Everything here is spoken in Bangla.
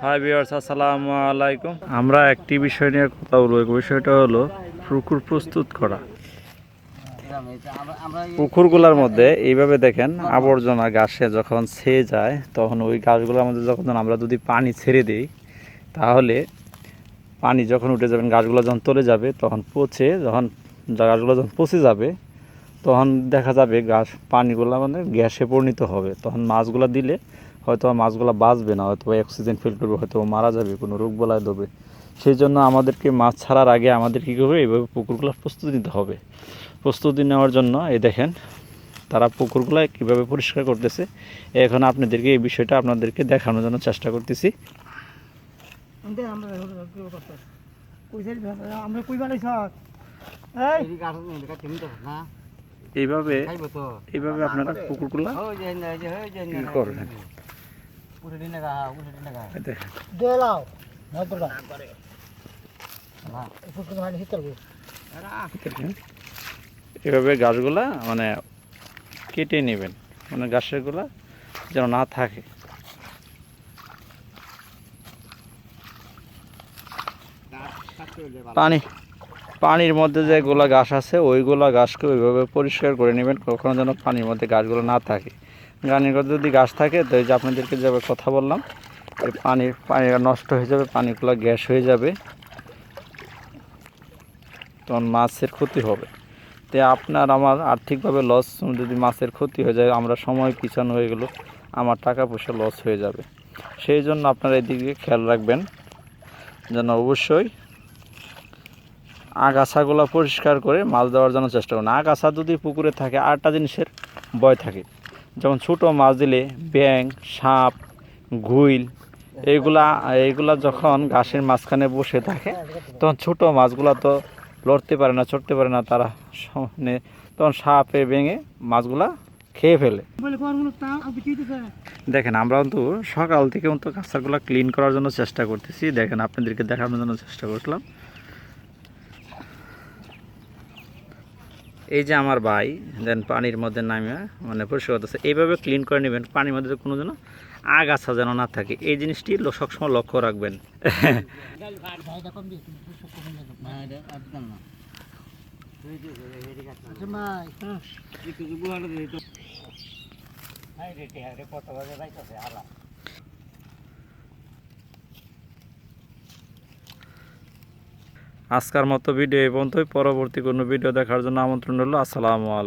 হাই ভিউয়ার্স, আসসালামু আলাইকুম। আমরা একটি বিষয় নিয়ে কথা বলবো। এই বিষয়টা হলো পুকুর প্রস্তুত করা। পুকুরগুলোর মধ্যে এইভাবে দেখেন আবর্জনা ঘাসে যখন ছেয়ে যায়, তখন ওই গাছগুলোর মধ্যে যখন আমরা যদি পানি ছেড়ে দিই, তাহলে পানি যখন উঠে যাবেন, গাছগুলো যখন তলে যাবে, তখন গাছগুলো যখন পচে যাবে, তখন দেখা যাবে পানিগুলো মানে গ্যাসে পরিণত হবে। তখন মাছগুলো দিলে হয়তো মাছগুলো বাঁচবে না, হয়তো অক্সিজেন ফিল করবে, হয়তো মারা যাবে, কোনো রোগ বলায় দেবে। সেই জন্য আমাদেরকে মাছ ছাড়ার আগে আমাদের কী করবে, এইভাবে পুকুরগুলো প্রস্তুতি নিতে হবে। প্রস্তুতি নেওয়ার জন্য এই দেখেন তারা পুকুরগুলো কীভাবে পরিষ্কার করতেছে। এখন আপনাদেরকে এই বিষয়টা আপনাদেরকে দেখানোর জন্য চেষ্টা করতেছি। এইভাবে আপনারা পুকুরগুলো করবেন। এভাবে গাছগুলা মানে কেটে নেবেন, মানে গাছের গুলা যেন না থাকে। পানির মধ্যে যে গোলা ঘাস আছে, ওইগুলা ঘাসকে ওইভাবে পরিষ্কার করে নেবেন, কখনো যেন পানির মধ্যে গাছগুলো না থাকে। গানের মধ্যে যদি গাছ থাকে, তো এই যে আপনাদেরকে যেভাবে কথা বললাম, পানি নষ্ট হয়ে যাবে, পানিগুলো গ্যাস হয়ে যাবে, তখন মাছের ক্ষতি হবে। তো আপনার আমার আর্থিকভাবে লস, যদি মাছের ক্ষতি হয়ে যায়, আমরা সময় পিছানো হয়ে গেল, আমার টাকা পয়সা লস হয়ে যাবে। সেই জন্য আপনারা এদিকে খেয়াল রাখবেন যেন অবশ্যই আগাছাগুলো পরিষ্কার করে মাছ দেওয়ার জন্য চেষ্টা করুন। আগাছা যদি পুকুরে থাকে, আরেকটা জিনিসের ভয় থাকে, যেমন ছোটো মাছ দিলে ব্যাঙ, সাপ, ঘুইল, এইগুলা যখন ঘাসের মাঝখানে বসে থাকে, তখন ছোটো মাছগুলো তো লড়তে পারে না, চড়তে পারে না, তারা তখন সাপে ভেঙে মাছগুলা খেয়ে ফেলে। দেখেন আমরা কিন্তু সকাল থেকে কিন্তু কাঁচাগুলো ক্লিন করার জন্য চেষ্টা করতেছি। দেখেন আপনাদেরকে দেখানোর জন্য চেষ্টা করলাম। এই যে আমার ভাই দেন পানির মধ্যে নামিয়ে মানে পরিষ্কার করতেছে। এইভাবে ক্লিন করে নেবেন, পানির মধ্যে কোনো যেন আগাছা যেন না থাকে, এই জিনিসটি সবসময় লক্ষ্য রাখবেন। আজকের মতো ভিডিও এই পর্যন্তই। পরবর্তী কোনো ভিডিও দেখার জন্য আমন্ত্রণ রইল। আসসালামু আলাইকুম।